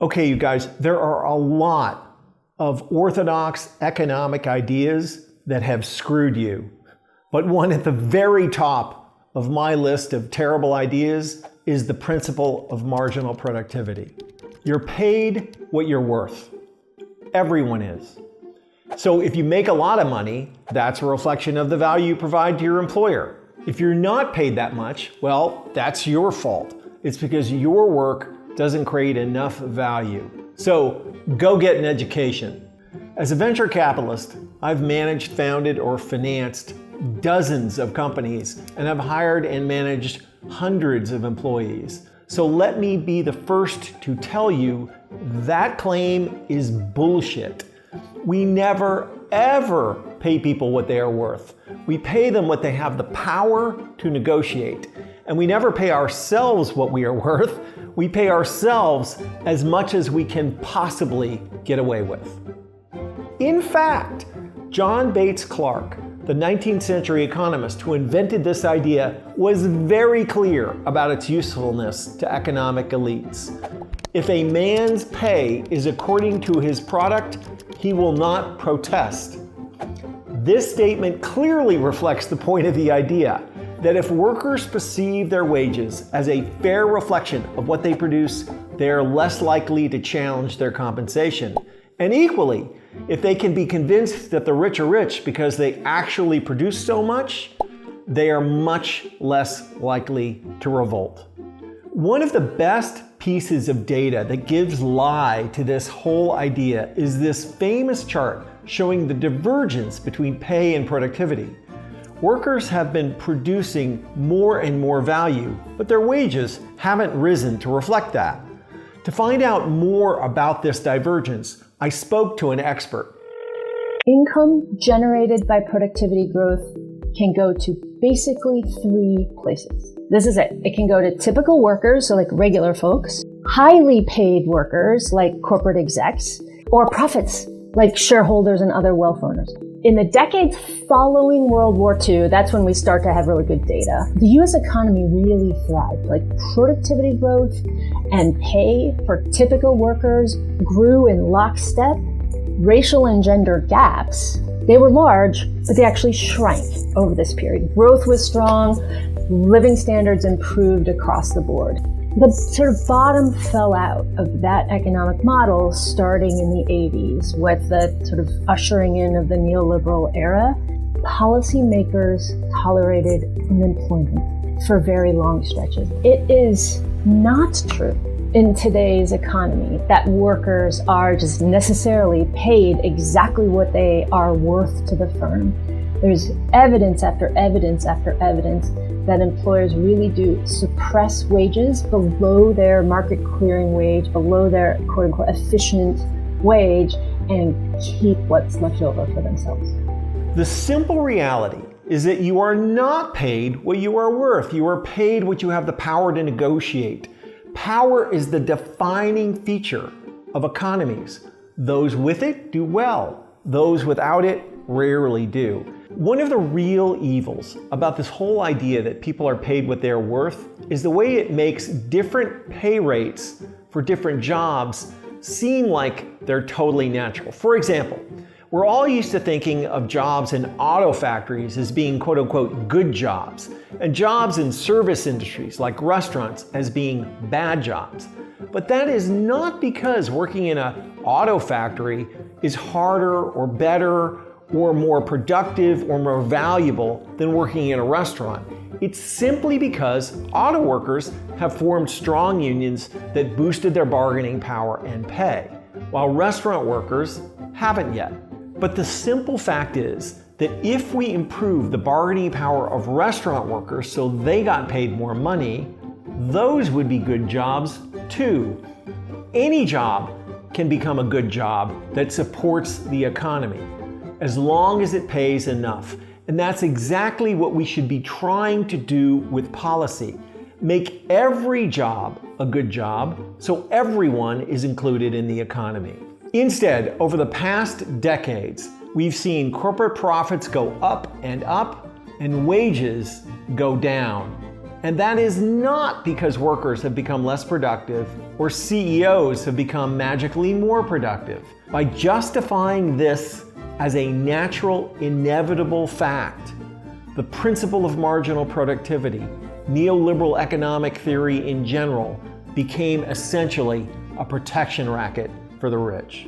Okay, you guys, there are a lot of orthodox economic ideas that have screwed you. But one at the very top of my list of terrible ideas is the principle of marginal productivity. You're paid what you're worth. Everyone is. So if you make a lot of money, that's a reflection of the value you provide to your employer. If you're not paid that much, well, that's your fault. It's because your work doesn't create enough value. So go get an education. As a venture capitalist, I've managed, founded, or financed dozens of companies, and I've hired and managed hundreds of employees. So let me be the first to tell you that claim is bullshit. We never, ever pay people what they are worth. We pay them what they have the power to negotiate. And we never pay ourselves what we are worth. We pay ourselves as much as we can possibly get away with. In fact, John Bates Clark, the 19th century economist who invented this idea, was very clear about its usefulness to economic elites. If a man's pay is according to his product, he will not protest. This statement clearly reflects the point of the idea that if workers perceive their wages as a fair reflection of what they produce, they are less likely to challenge their compensation. And equally, if they can be convinced that the rich are rich because they actually produce so much, they are much less likely to revolt. One of the best pieces of data that gives lie to this whole idea is this famous chart showing the divergence between pay and productivity. Workers have been producing more and more value, but their wages haven't risen to reflect that. To find out more about this divergence, I spoke to an expert. Income generated by productivity growth can go to basically 3 places. This is it. It can go to typical workers, so like regular folks, highly paid workers like corporate execs, or profits like shareholders and other wealth owners. In the decades following World War II, that's when we start to have really good data. The US economy really thrived. Like productivity growth and pay for typical workers grew in lockstep. Racial and gender gaps, they were large, but they actually shrank over this period. Growth was strong, living standards improved across the board. The sort of bottom fell out of that economic model starting in the 80s with the sort of ushering in of the neoliberal era. Policymakers tolerated unemployment for very long stretches. It is not true in today's economy that workers are just necessarily paid exactly what they are worth to the firm. There's evidence after evidence after evidence that employers really do suppress wages below their market clearing wage, below their quote unquote efficient wage, and keep what's left over for themselves. The simple reality is that you are not paid what you are worth. You are paid what you have the power to negotiate. Power is the defining feature of economies. Those with it do well. Those without it rarely do. One of the real evils about this whole idea that people are paid what they're worth is the way it makes different pay rates for different jobs seem like they're totally natural. For example, we're all used to thinking of jobs in auto factories as being quote unquote good jobs, and jobs in service industries like restaurants as being bad jobs. But that is not because working in an auto factory is harder or better or more productive or more valuable than working in a restaurant. It's simply because auto workers have formed strong unions that boosted their bargaining power and pay, while restaurant workers haven't yet. But the simple fact is that if we improve the bargaining power of restaurant workers so they got paid more money, those would be good jobs too. Any job can become a good job that supports the economy, as long as it pays enough. And that's exactly what we should be trying to do with policy. Make every job a good job so everyone is included in the economy. Instead, over the past decades, we've seen corporate profits go up and wages go down. And that is not because workers have become less productive or CEOs have become magically more productive. By justifying this as a natural, inevitable fact, the principle of marginal productivity, neoliberal economic theory in general, became essentially a protection racket for the rich.